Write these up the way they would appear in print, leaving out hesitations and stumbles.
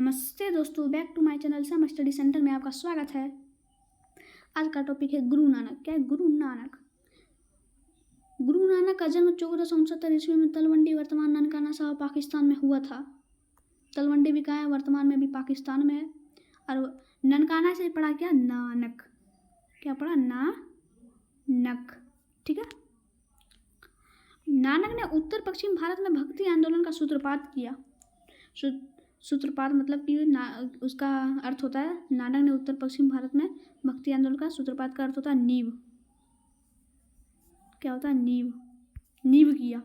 नमस्ते दोस्तों, back to my channel सम स्टडी सेंटर में आपका स्वागत है। आज का टॉपिक है गुरु नानक। क्या है गुरु नानक? गुरु नानक का जन्म 1469 ईस्वी में तलवंडी वर्तमान ननकाना साहब पाकिस्तान में हुआ था। तलवंडी भी कहाँ है? वर्तमान में भी पाकिस्तान में है। और ननकाना से पढ़ा क्या? नानक। क्या पढ़ा? नानक। ठीक है। नानक ने उत्तर पश्चिम भारत में भक्ति आंदोलन का सूत्रपात किया। सूत्रपात मतलब कि उसका अर्थ होता है, नानक ने उत्तर पश्चिम भारत में भक्ति आंदोलन का सूत्रपात का अर्थ होता है नींव। क्या होता है? नींव किया।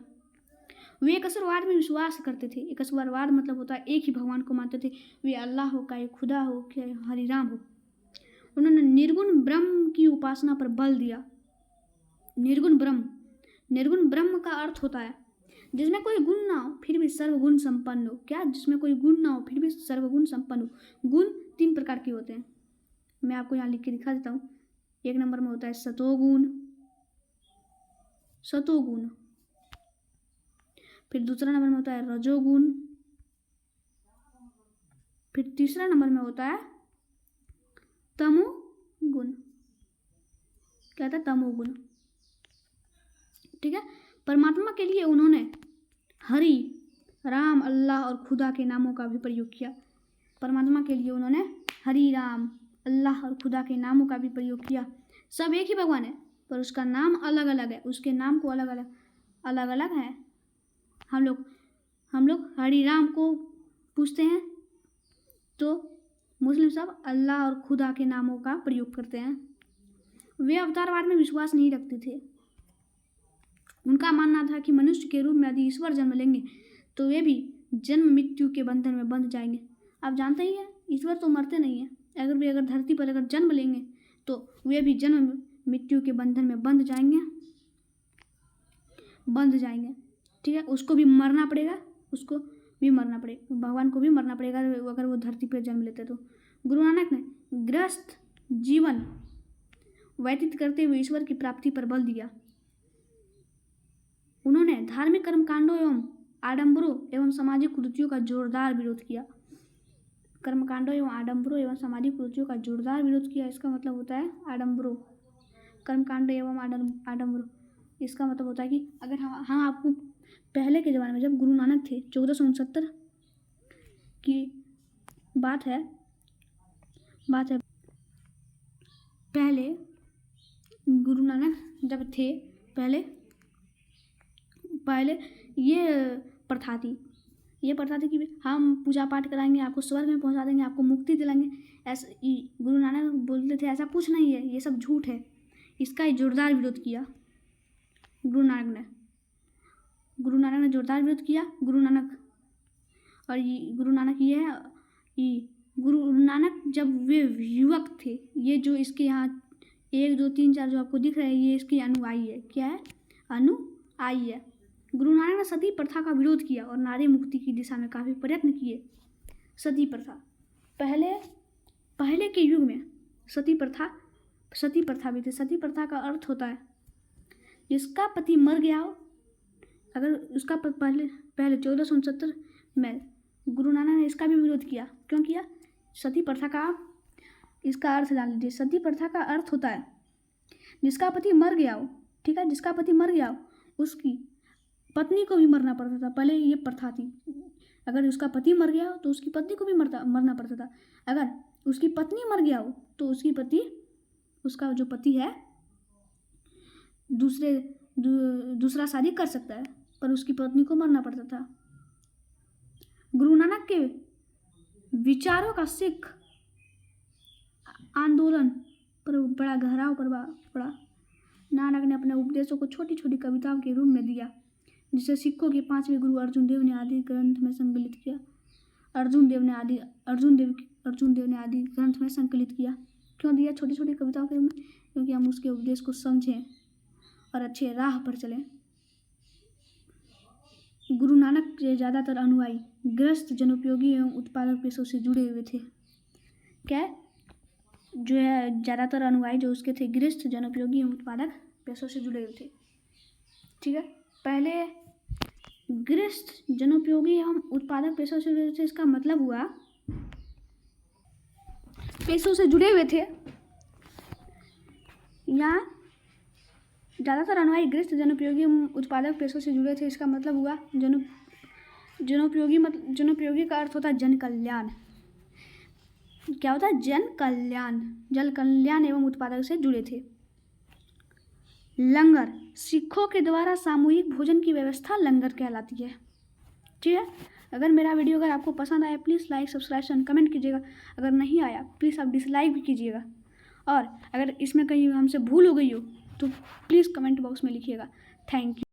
वे एकस्वरवाद में विश्वास करते थे। एकस्वरवाद मतलब होता है एक ही भगवान को मानते थे। वे अल्लाह हो, चाहे खुदा हो, चाहे हरिराम हो। उन्होंने निर्गुण ब्रह्म की उपासना पर बल दिया। निर्गुण ब्रह्म का अर्थ होता है जिसमें कोई गुण ना हो फिर भी सर्वगुण संपन्न हो। क्या? जिसमें कोई गुण ना हो फिर भी सर्वगुण संपन्न हो। गुण 3 प्रकार के होते हैं, मैं आपको यहाँ लिख के दिखा देता हूँ। 1 नंबर में होता है सतोगुण, फिर दूसरा नंबर में होता है रजोगुण, फिर तीसरा नंबर में होता है तमोगुण। क्या था? तमोगुण। ठीक है। परमात्मा के लिए उन्होंने हरि, राम, अल्लाह और खुदा के नामों का भी प्रयोग किया। परमात्मा के लिए उन्होंने हरि, राम, अल्लाह और खुदा के नामों का भी प्रयोग किया। सब एक ही भगवान है पर उसका नाम अलग अलग है, उसके नाम को अलग अलग है। हम लोग हरि राम को पूछते हैं तो मुस्लिम सब अल्लाह और खुदा के नामों का प्रयोग करते हैं। वे अवतारवाद में विश्वास नहीं रखते थे। उनका मानना था कि मनुष्य के रूप में यदि ईश्वर जन्म लेंगे तो वे भी जन्म मृत्यु के बंधन में बंध जाएंगे। आप जानते ही हैं ईश्वर तो मरते नहीं हैं। अगर धरती पर अगर जन्म लेंगे तो वे भी जन्म मृत्यु के बंधन में बंध जाएंगे। ठीक है। उसको भी मरना पड़ेगा, भगवान को भी मरना पड़ेगा अगर वो धरती पर जन्म लेते तो। गुरु नानक ने गृहस्थ जीवन व्यतीत करते हुए ईश्वर की प्राप्ति पर बल दिया। उन्होंने धार्मिक कर्मकांडों एवं आडंबरों एवं सामाजिक कुरीतियों का जोरदार विरोध किया। कर्मकांडों एवं आडंबरों एवं सामाजिक कुरीतियों का जोरदार विरोध किया, इसका मतलब होता है आडंबरों। कर्मकांड एवं आडंबरों, इसका मतलब होता है कि अगर हाँ आपको पहले के ज़माने में जब गुरु नानक थे 1469 की बात है। पहले गुरु नानक जब थे पहले ये प्रथा थी कि हम पूजा पाठ कराएंगे, आपको स्वर्ग में पहुंचा देंगे, आपको मुक्ति दिलाएंगे। ऐसा गुरु नानक बोलते थे, ऐसा कुछ नहीं है, ये सब झूठ है। इसका जोरदार विरोध किया गुरु नानक ने जोरदार विरोध किया। गुरु नानक जब वे युवक थे, ये जो इसके यहाँ 1 2 3 4 जो आपको दिख रहे हैं ये इसके अनुयायी है। क्या है? अनुयायी है। गुरु नानक ने सती प्रथा का विरोध किया और नारी मुक्ति की दिशा में काफ़ी प्रयत्न किए। सती प्रथा पहले के युग में सती प्रथा भी थी। सती प्रथा का अर्थ होता है जिसका पति मर गया हो, अगर उसका पहले 1469 में गुरु नानक ने इसका भी विरोध किया। क्यों किया? सती प्रथा का इसका अर्थ जान लीजिए। सती प्रथा का अर्थ होता है जिसका पति मर गया हो। ठीक है। जिसका पति मर गया हो उसकी पत्नी को भी मरना पड़ता था। पहले ये प्रथा थी, अगर उसका पति मर गया हो तो उसकी पत्नी को भी मरना पड़ता था। अगर उसकी पत्नी मर गया हो तो उसका जो पति है दूसरा शादी कर सकता है, पर उसकी पत्नी को मरना पड़ता था। गुरु नानक के विचारों का सिख आंदोलन पर बड़ा गहराव प्रभाव पड़ा। नानक ने अपने उपदेशों को छोटी छोटी कविताओं के रूप में दिया, जिसे सिखों के 5वें गुरु अर्जुन देव ने आदि ग्रंथ में संकलित किया। अर्जुन देव ने आदि ग्रंथ में संकलित किया। क्यों दिया छोटी छोटी कविताओं के रूप में? क्योंकि हम उसके उपदेश को समझें और अच्छे राह पर चलें। गुरु नानक के ज़्यादातर अनुयायी गृहस्थ, जनोपयोगी एवं उत्पादक पेशों से जुड़े हुए थे। क्या जो है ज़्यादातर अनुयायी जो उसके थे गृहस्थ, जनोपयोगी एवं उत्पादक पेशों से जुड़े हुए थे। ठीक है। पहले गृहस्थ, जनोपयोगी एवं उत्पादक पेशों से जुड़े थे, इसका मतलब हुआ पेशों से जुड़े हुए थे। यहाँ ज़्यादातर अनुयायी गृहस्थ जनोपयोगी उत्पादक पेशों से जुड़े थे। इसका मतलब हुआ जनोपयोगी का अर्थ होता है जन कल्याण। क्या होता है? जन कल्याण एवं उत्पादक से जुड़े थे। लंगर, सिखों के द्वारा सामूहिक भोजन की व्यवस्था लंगर कहलाती है। ठीक है। अगर मेरा वीडियो अगर आपको पसंद आया please like subscribe and comment कीजिएगा। अगर नहीं आया प्लीज़ आप डिसलाइक भी कीजिएगा। और अगर इसमें कहीं हमसे भूल हो गई हो तो प्लीज़ कमेंट बॉक्स में लिखिएगा। Thank you.